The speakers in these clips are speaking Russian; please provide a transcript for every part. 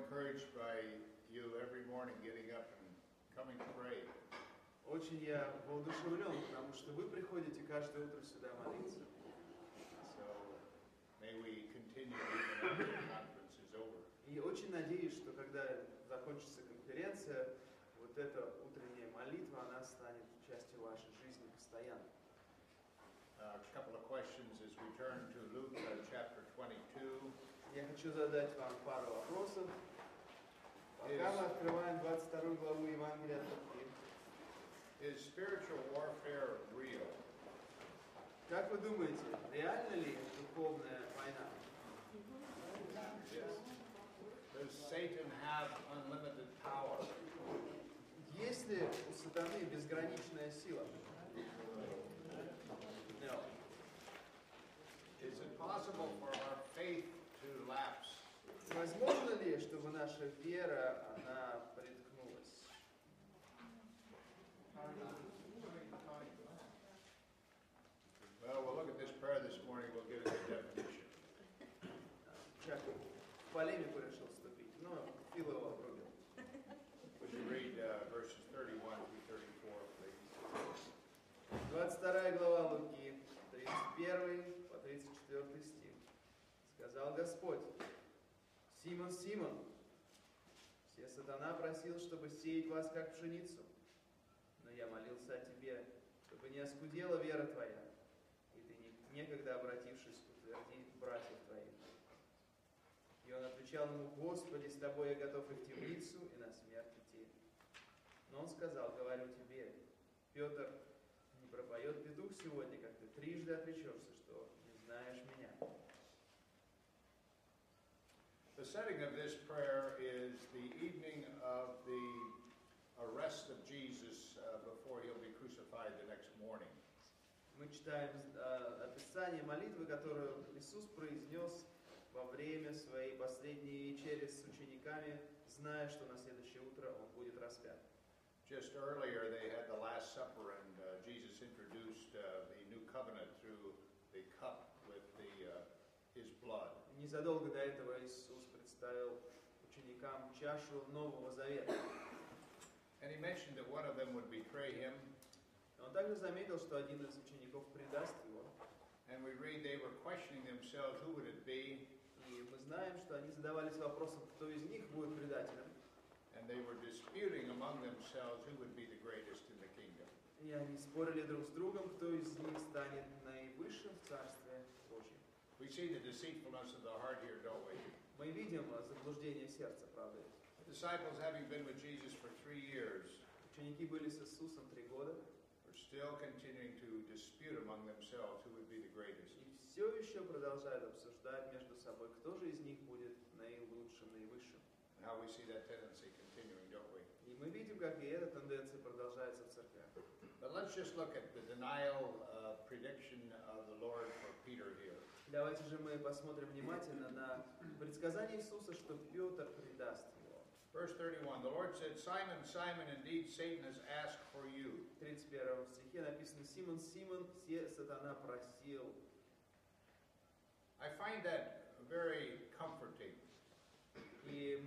encouraged by you every morning getting up and coming to pray. Очень я воодушевлен, потому что вы приходите каждое утро сюда молиться. So may we continue even after the conference is over. И очень надеюсь, что когда закончится конференция, вот эта утренняя молитва, она станет частью вашей жизни постоянно. A couple of questions as we turn to Luke chapter 22. Я хочу задать вам пару вопросов. Пока мы открываем 22 главу Евангелия от Луки. Is spiritual warfare real? Как вы думаете, реальна ли духовная война? Yes. Does Satan have unlimited power? Есть ли у сатаны безграничная сила? No. Is it possible for our faith to lapse? Возможно ли, чтобы наша вера, она приткнулась? Well, we'll look at this prayer this morning. We'll get its definition. Чак в полемику решил вступить, но Фил его обрубил. Would you read verses 31 through 34, please? 22 глава Луки, 31 по 34 стих. Сказал Господь: Симон, Симон, все сатана просил, чтобы сеять вас, как пшеницу. Но я молился о тебе, чтобы не оскудела вера твоя, и ты, некогда обратившись, утверди братьев твоих. И он отвечал ему: Господи, с тобой я готов и в темницу, и на смерть идти. Но он сказал: говорю тебе, Петр, не пропоет петух сегодня, как ты трижды отречешься, что не знаешь меня. The setting of this prayer is the evening of the arrest of Jesus before he'll be crucified the next morning. Мы читаем описание молитвы, которую Иисус произнес во время своей последней вечери с учениками, зная, что на следующее утро он будет распят. Just earlier, they had the Last Supper, and Jesus introduced the new covenant through the cup with his blood. Незадолго до этого Иисус представил ученикам чашу Нового Завета. And he mentioned that one of them would betray him. Он также заметил, что один из учеников предаст его. And we read they were questioning themselves, who would it be? И мы знаем, что они задавались вопросом, кто из них будет предателем. And they were disputing among themselves who would be the greatest in the kingdom. И они спорили друг с другом, кто из них станет наивысшим в Царстве Божьем. We see the deceitfulness of the heart here, don't we? Мы видим заблуждение сердца, правда? The disciples, having been with Jesus for 3 years, Ученики были с Иисусом 3 года. were still continuing to dispute among themselves who would be the greatest. И все еще продолжают обсуждать между собой, кто же из них будет наилучшим, наивысшим. And how we see that tendency continuing, don't we? И мы видим, как и эта тенденция продолжается в церкви. But let's just look at the denial prediction of the Lord for Peter here. Давайте же мы посмотрим внимательно на предсказание Иисуса, что Петр предаст его. Verse 31, the Lord said, Simon, Simon, indeed Satan has asked for you. В 31 стихе написано: Симон, Симон, все сатана просил. I find that very comforting. И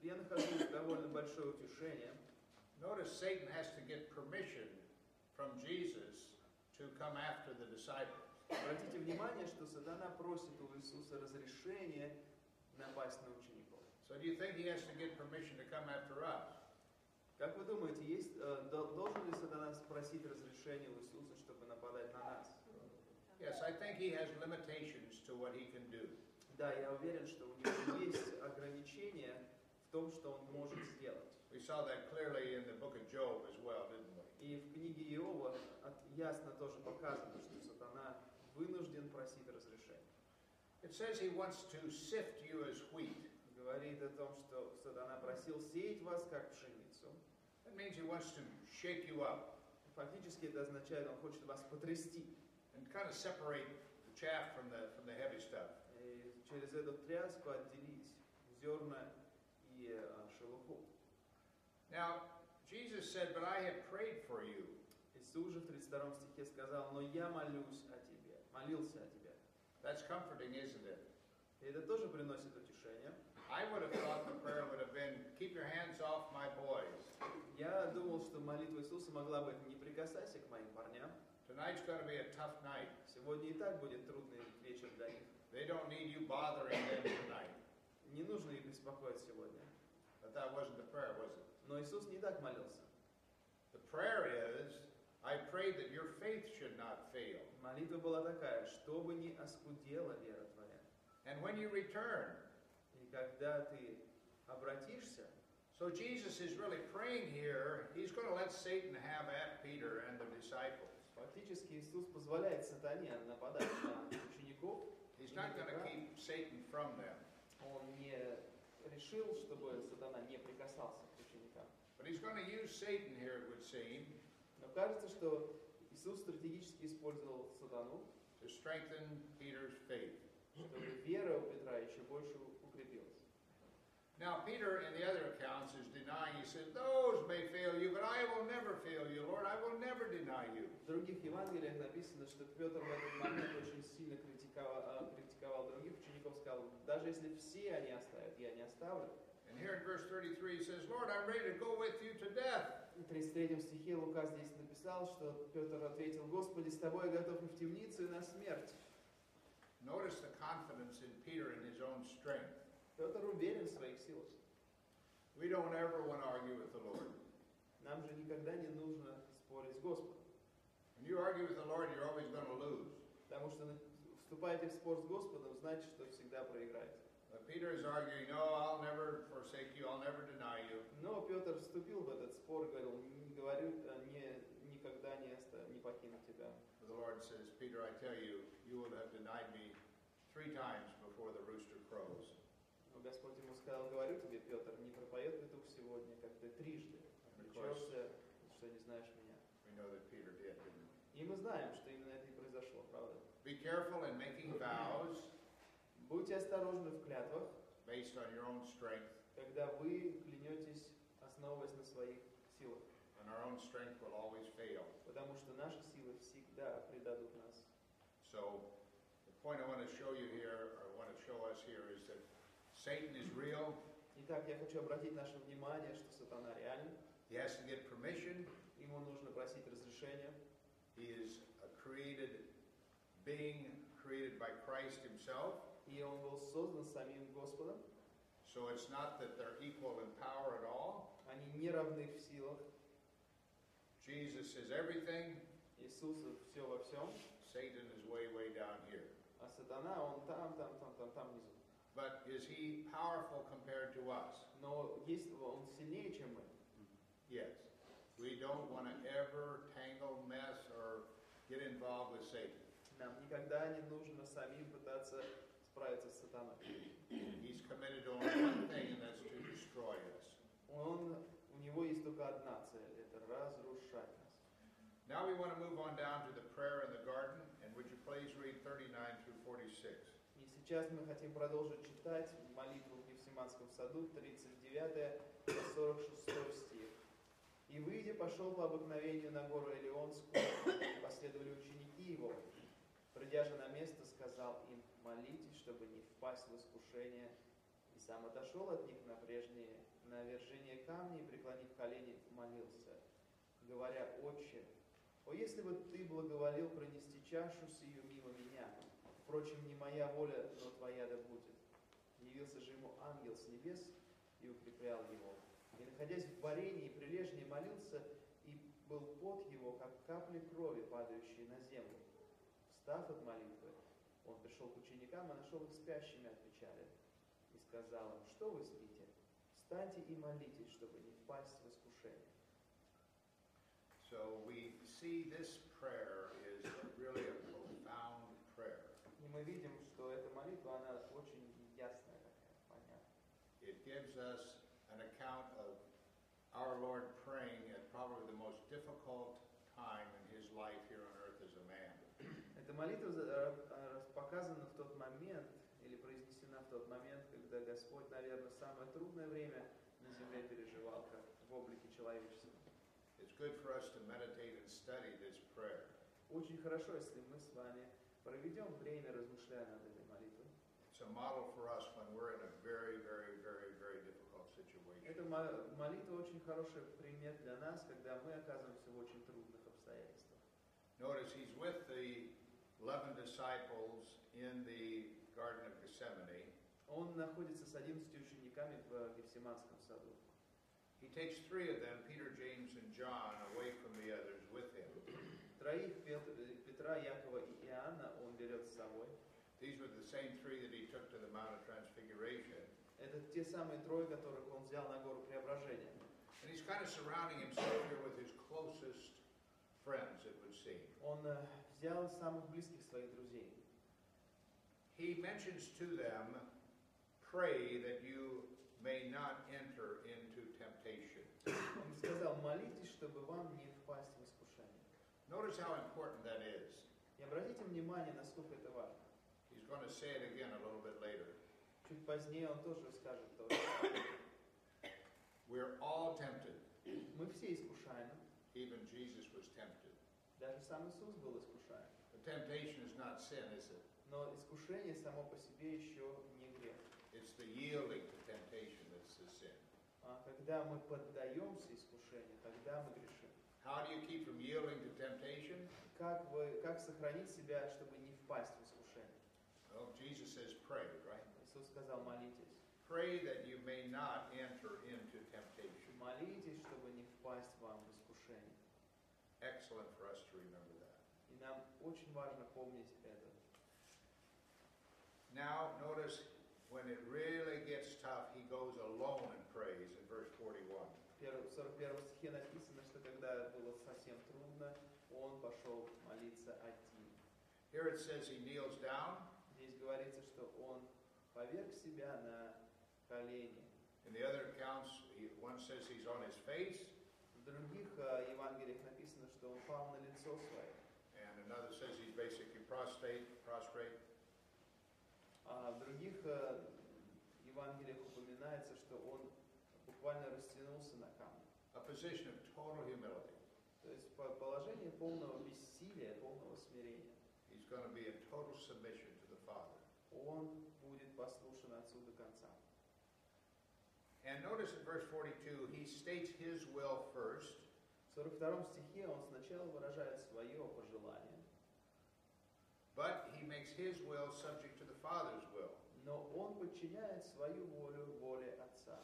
я нахожу довольно большое утешение. Notice Satan has to get permission from Jesus to come after the disciples. Обратите внимание, что сатана просит у Иисуса разрешения напасть на учеников. So do you think he has to get permission to come after us? Как вы думаете, должен ли сатана спросить разрешения у Иисуса, чтобы нападать на нас? Yes, I think he has limitations to what he can do. Да, я уверен, что у него есть ограничения в том, что он может сделать. We saw that clearly in the book of Job as well, didn't we? И в книге Иова ясно тоже показано, что сатана вынужден просить разрешения. It says he wants to sift you as wheat. Говорит о том, что сатана просил сеять вас как пшеницу. That means he wants to shake you up. Фактически это означает, он хочет вас потрясти. And kind of separate the chaff from the heavy stuff. И через эту тряску отделить зерна и шелуху. Now, Jesus said, but I have prayed for you. Иисус же в 32 стихе сказал: но я молюсь о тебе, молился о тебе. That's comforting, isn't it? И это тоже приносит утешение. I would have thought the prayer would have been, keep your hands off my boys. Я думал, что молитва Иисуса могла быть «Не прикасайся к моим парням». Tonight's going to be a tough night. Сегодня и так будет трудный вечер для них. They don't need you bothering them tonight. Не нужно их беспокоить сегодня. But that wasn't the prayer, was it? Но Иисус не так молился. The prayer is, I prayed that your faith should not fail. Молитва была такая: чтобы не оскудела вера твоя. And when you return. И когда ты обратишься. So Jesus is really praying here. He's going to let Satan have at Peter and the disciples. Фактически Иисус позволяет сатане нападать на учеников. He's not going to keep Satan from them. Он не решил, чтобы сатана не прикасался к ученикам. But he's going to use Satan here, it would seem. Но кажется, что Иисус стратегически использовал сатану, to strengthen Peter's faith. Чтобы вера у Петра еще больше укрепилась. Now, Peter, in the other accounts, is denying. He said, those may fail you, but I will never fail you, Lord. I will never deny you. В других Евангелиях написано, что Петр в этот момент очень сильно критиковал других учеников, сказал: даже если все они оставят, я не оставлю. And here in verse 33 he says, Lord, I'm ready to go with you to death. В 33 стихе Лука здесь написал, что Петр ответил: Господи, с тобой я готов и в темницу, и на смерть. Notice the confidence in Peter in his own strength. Петр уверен в своих силах. We don't ever want to argue with the Lord. Нам же никогда не нужно спорить с Господом. When you argue with the Lord, you're always going to lose. Потому что вступаете в спор с Господом, значит, что всегда проиграете. But Peter is arguing, no, I'll never forsake you, I'll never deny you. Но Петр вступил в этот спор, говорил: не говорю, никогда не покину тебя. The Lord says, Peter, I tell you, you will have denied me 3 times before the rooster crows. Но Господь ему сказал: говорю тебе, Петр, не пропоет петух сегодня, как ты трижды отречешься, что не знаешь меня. We know that Peter did, didn't we? И мы знаем, что именно это и произошло, правда? Be careful in making vows. Будьте осторожны в клятвах, based on your own strength. Когда вы клянетесь, основываясь на своих силах. And our own strength will always fail. Потому что наши силы всегда предадут нас. So, the point I want to show you here, or want to show us here, is that Satan is real. Итак, я хочу обратить наше внимание, что сатана реален. He has to get permission. Ему нужно просить разрешения. He is a created being, created by Christ himself. И он был создан самим Господом. So it's not that they're equal in power at all. Они не равны в силах. Jesus is everything. Иисус все во всем. Satan is way, way down here. А сатана, он там внизу. But is he powerful compared to us? Но есть он сильнее, чем мы. Yes. We don't want to ever tangle, mess, or get involved with Satan. Нам никогда не нужно самим пытаться справиться с сатаной. He's committed to only one thing, and that's to destroy us. У него есть только одна цель – это разрушать нас. Now we want to move on down to the prayer in the garden, and would you please read 39 through 46? И сейчас мы хотим продолжить читать молитву в Гефсиманском саду, 39-46 стих. «И выйдя, пошел по обыкновению на гору Элеонскую, и последовали ученики его. Придя же на место, сказал им: молитесь, чтобы не впасть в искушение. И сам отошел от них на вержение камня и, преклонив колени, молился, говоря: Отче, о, если бы ты благоволил пронести чашу сию мимо меня, впрочем, не моя воля, но твоя да будет. Явился же ему ангел с небес и укреплял его. И, находясь в борении, прилежнее молился, и был пот его, как капли крови, падающие на землю. Встав от молитвы, он пришел к ученикам и нашел их спящими от печали. И сказал им: что вы спите? Встаньте и молитесь, чтобы не впасть в искушение». So we see this prayer is really a profound prayer. И мы видим, что эта молитва, она очень ясная такая, понятная. It gives us an account of our Lord praying at probably the most difficult time in his life here on earth as a man. Эта молитва показана в тот момент, или произнесена в тот момент, когда Господь, наверное, самое трудное время на земле переживал, как в облике человеческом. It's good for us to meditate and study this prayer. Очень хорошо, если мы с вами проведем время, размышляя над этой молитвой. It's a model for us when we're in a very, very, very молитва очень хороший пример для нас, когда мы оказываемся в очень трудных обстоятельствах. Notice he's with the 11 disciples in the Garden of Gethsemane. Он находится с 11 учениками в Гефсиманском саду. He takes 3 of them, Peter, James, and John, away from the others with him. Троих, Петра, Якова и Иоанна, он берет с собой. These were the same 3 that he took to the Mount of Transfiguration. Это те самые трое, которых он взял на гору Преображения. And he's kind of surrounding himself here with his closest friends, it would seem. Он взял самых близких своих друзей. He mentions to them, pray that you may not enter into temptation. Он сказал, молитесь, чтобы вам не впасть в искушение. Notice how important that is. И обратите внимание, насколько это важно. He's going to say it again a little bit later. Чуть позднее он тоже скажет то же. We're all tempted. Мы все искушаемы. Even Jesus was tempted. Даже сам Иисус был искушаем. The temptation is not sin, is it? Но искушение само по себе еще не грех. It's the yielding to temptation that's the sin. А когда мы поддаемся искушению, тогда мы грешим. How do you keep from yielding to temptation? Как сохранить себя, чтобы не впасть в искушение? Well, Jesus says pray, right? Иисус сказал, молитесь. Pray that you may not enter into temptation. Молитесь, чтобы не впасть вам в искушение. Excellent for us to remember that. И нам очень важно помнить это. Now, notice when it really gets tough, he goes alone and prays in verse 41. В 41 стихе написано, что когда было совсем трудно, он пошел молиться один. Here it says he kneels down. Здесь говорится, что он поверг себя на колени. In the other accounts, one says he's on his face. В других Евангелиях написано, что он пал на лицо свое. And another says he's basically prostrate. А в других Евангелиях упоминается, что он буквально растянулся на камне. A position of total humility. То есть положение полного бессилия, полного смирения. He's going to be in total submission to the Father. Он будет послушен Отцу до конца. And notice in verse 42, he states his will first. В 42 стихе он сначала выражает свое пожелание. But he makes his will subject to the Father's will. Но он подчиняет свою волю воле Отца.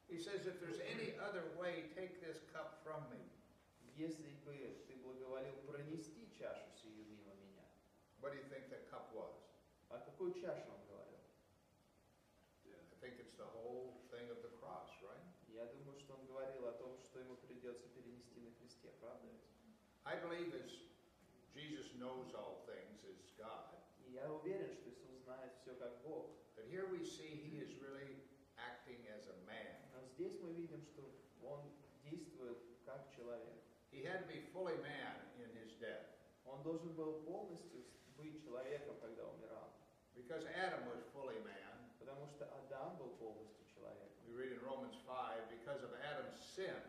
He says, if there's any other way, take this cup from me. Если бы ты благоволил пронести чашу сию мимо меня. What do you think that cup was? О какой чаше он говорил? I think it's the whole thing of the cross, right? Я думаю, что он говорил о том, что ему придется перенести на кресте, правда? I believe as Jesus knows all things as God. И я уверен, что Иисус знает все как Бог. But here we see he is really acting as a man. Но здесь мы видим, что он действует как человек. He had to be fully man in his death. Он должен был полностью быть человеком, когда умирал. Because Adam was fully man. Потому что Адам был полностью человеком. We read in Romans 5, because of Adam's sin,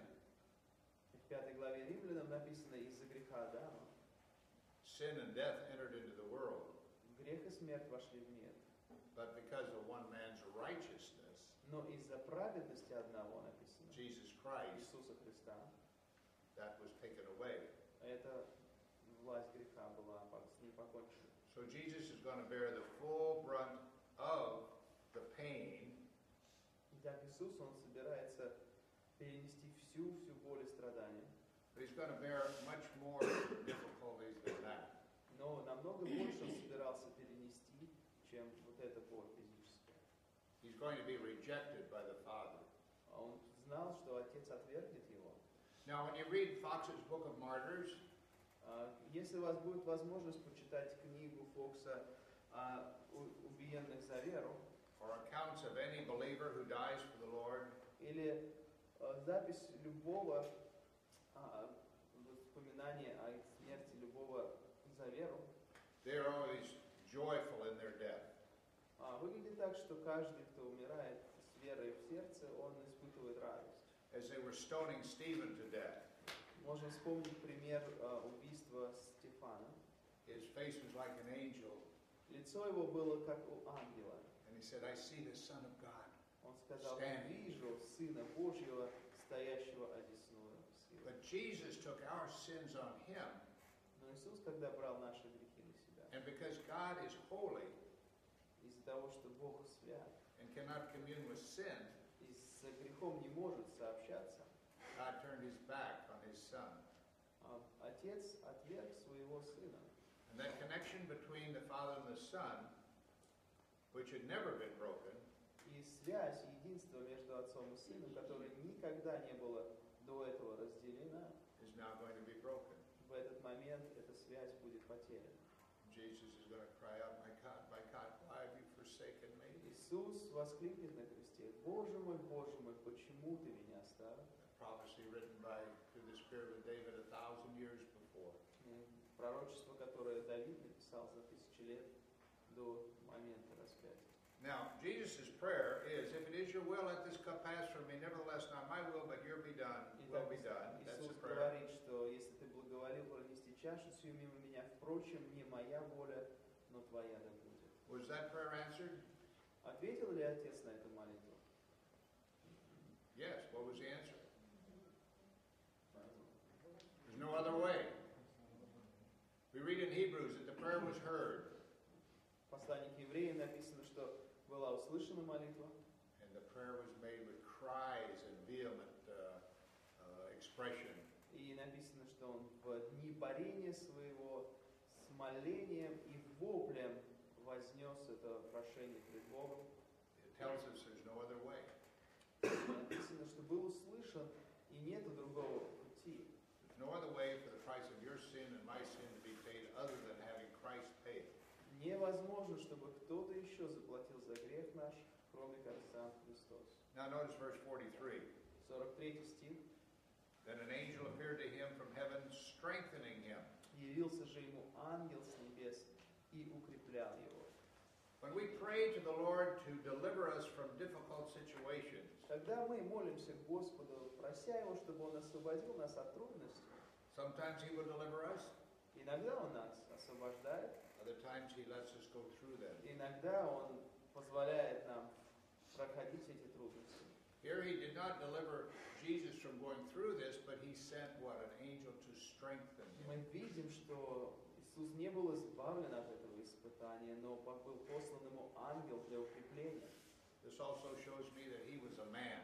В 5 главе Римлянам написано, из-за греха Адама sin and death entered into the world. грех и смерть вошли в мир. But because of one man's righteousness, Но из-за праведности одного написано, Jesus Christ, Иисуса Христа, that was taken away. эта власть греха была с ним покончена. So Jesus is going to bear the full brunt of the pain. Итак, Иисус, он собирается перенести всю боль и страдания. But he's going to bear much more difficulties than that. Но намного больше он собирался перенести, чем вот эта боль физическая. He's going to be rejected by the Father. Он знал, что Отец отвергнет его. Now, when you read Fox's Book of Martyrs, Если у вас будет возможность почитать книгу Фокса о убиенных за веру, or accounts of any believer who dies for the Lord, или запись любого воспоминания о смерти любого за веру, they are always joyful in their death. Выглядит так, что каждый, кто умирает с верой в сердце, он испытывает радость. As they were stoning Stephen to death, Можно вспомнить пример убийства Стефана. his face was like an angel, Лицо его было как у ангела. and he said, I see the Son of God. Он сказал, Standing. вижу Сына Божьего, стоящего одесную силы. But Jesus took our sins on him, Но Иисус, когда брал наши грехи на себя, and because God is holy из-за того, что Бог свят, and cannot commune with sin, и с грехом не может сообщаться, God turned his back on his son. Отец отверг своего Сына. And that connection between the Father and the Son, which had never been broken, И связь, единство между Отцом и Сыном, которое никогда не было до этого разделена, is now going to be broken. в этот момент эта связь будет потеряна. Jesus is going to cry out, my God, why have you forsaken me? Иисус воскликнет на кресте: Боже мой, почему ты меня оставил? A prophecy written through the spirit of David 1,000 years before. Пророчество, которое Давид написал за 1000 лет до момента распятия. Now, Jesus' prayer is, if it is your will, let this cup pass from me. Nevertheless, not my will, but your be done, will be done. That's the Иисус prayer. говорит, что если ты благоволил пронести чашу сию мимо меня, впрочем, не моя воля, но твоя да будет. Was that prayer answered? Ответил ли Отец на эту молитву? Yes. What was the answer? There's no other way. We read in Hebrews that the prayer was heard. В послании к евреям написано, что была услышана молитва, And the prayer was made with cries and vehement expression. и написано, что он в дни борения своего с молением и воплем вознес это прошение пред Богом. It tells us there's no other way. Написано, что был услышан, и нету другого пути. There's no other way for the price of your sin and my sin to be paid other than having Christ paid. Невозможно, чтобы кто-то еще заплатил за грех наш, кроме как сам Христос. Now notice verse 43. 43 стих. Then an angel appeared to him from heaven, strengthening him. Явился же ему ангел с небес и укреплял его. When we pray to the Lord to deliver us from difficult situations, Когда мы молимся к Господу, прося Его, чтобы Он освободил нас от трудностей, sometimes he will deliver us, иногда Он нас освобождает, other times he lets us go through them. иногда Он позволяет нам проходить эти трудности. Here he did not deliver Jesus from going through this, but he sent what? An angel to strengthen Мы him. видим, что Иисус не был избавлен от этого испытания, но был послан Ему ангел для укрепления. This also shows me that he was a man.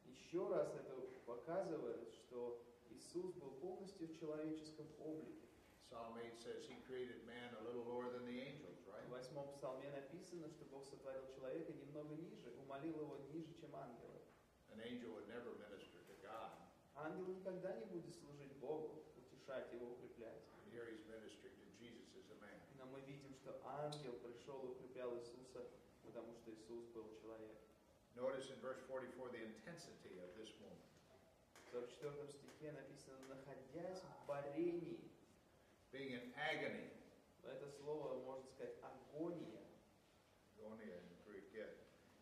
Еще раз это показывает, что Иисус был полностью в человеческом облике. Psalm 8 says he created man a little lower than the angels, right? В 8 псалме написано, что Бог сотворил человека немного ниже, умолил его ниже, чем ангелы. An angel would never minister to God. Ангел никогда не будет служить Богу, утешать его, укреплять. And here he's ministering to Jesus as a man. Но мы видим, что ангел пришел и укреплял Иисуса, потому что Иисус был человек. Notice in verse 44 the intensity of this moment. В 44 стихе написано: находясь в борении. Being in agony. Это слово, можно сказать, агония. Agonia in Greek, yes.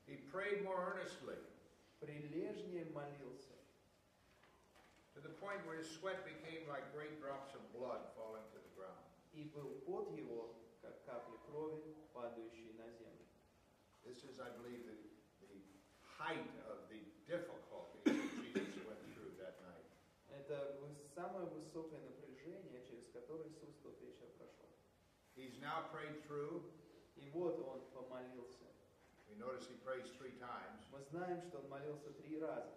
He prayed more earnestly. Прилежнее молился. To the point where his sweat became like great drops of blood falling to the ground. И был пот его, как капли крови, падающие на землю. This is, I believe, the height of the difficulty that Jesus went through that night. Это самое высокое напряжение, через которое Иисус в тот вечер прошел. He's now prayed through. И вот Он помолился. We notice he prays 3 times. Мы знаем, что Он молился 3 раза.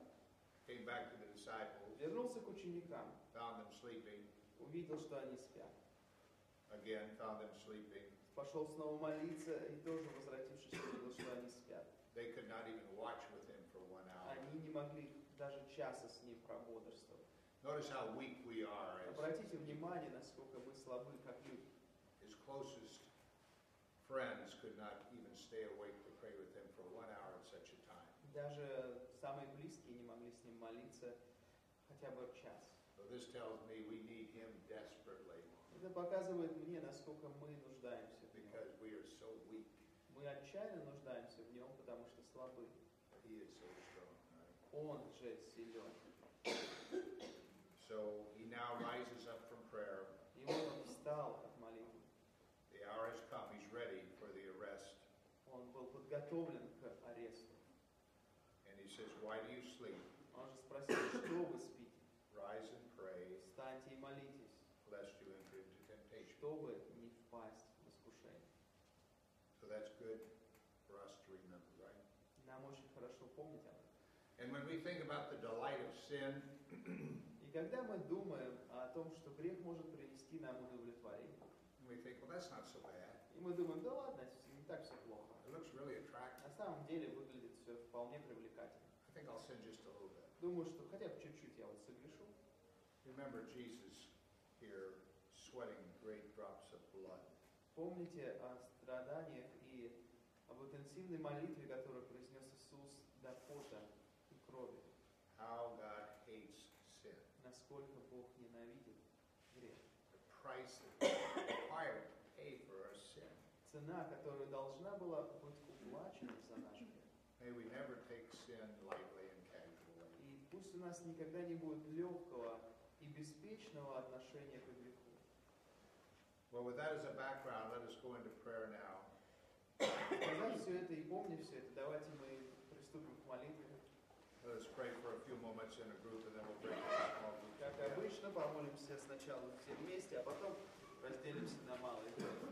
Came back to the disciples. Вернулся к ученикам, Found them sleeping. увидел, что они спят. Again, found them sleeping. Пошел снова молиться и тоже, возвратившись, увидел, что они спят. They could not even watch with him for 1 hour. Они не могли даже часа с Ним прободрствовать. Notice how weak we are. Обратите внимание, насколько мы слабы, как люди. His closest friends could not even stay awake to pray with him for 1 hour at such a time. Даже самые близкие не могли с Ним молиться хотя бы час. So this tells me we need him desperately Это показывает мне, насколько мы нуждаемся в Нем. because we are so weak. Мы отчаянно нуждаемся в Нем, потому что слабы. He is so strong. Right? Он же силен. So he now rises up from prayer. И вот он встал от молитвы. The hour has come. He's ready for the arrest. Он был подготовлен к аресту. says, why do you sleep? Он же спросил, что вы спите? Rise and pray, Встаньте и молитесь, lest you enter into temptation. чтобы не впасть в искушение. So that's good for us to remember, right? Нам очень хорошо помнить об этом. And when we think about the delight of sin, И когда мы думаем о том, что грех может принести нам удовлетворение, we think, well, that's not so bad. и мы думаем, да ладно, не так все плохо. It looks really attractive. На самом деле выглядит все вполне привлекательно. I think I'll sin just a little bit. Думаю, что хотя бы чуть-чуть я вот согрешу. Remember Jesus here sweating great drops of blood. Помните о страданиях и об интенсивной молитве, которую произнес Иисус до пота и крови. How God hates sin. Насколько Бог ненавидит грех. The price that He required to pay for our sin. Цена, которая должна была быть уплачена за наш грех. May we never take sin lightly and casually. И пусть у нас никогда не будет легкого и беспечного отношения к греху. Well, with that as a background, let us go into prayer now. Сказав все это и помня все это, давайте мы приступим к молитве. Let us pray for a few moments in a group, and then we'll break into small groups. Как обычно, помолимся сначала все вместе, а потом разделимся на малые группы.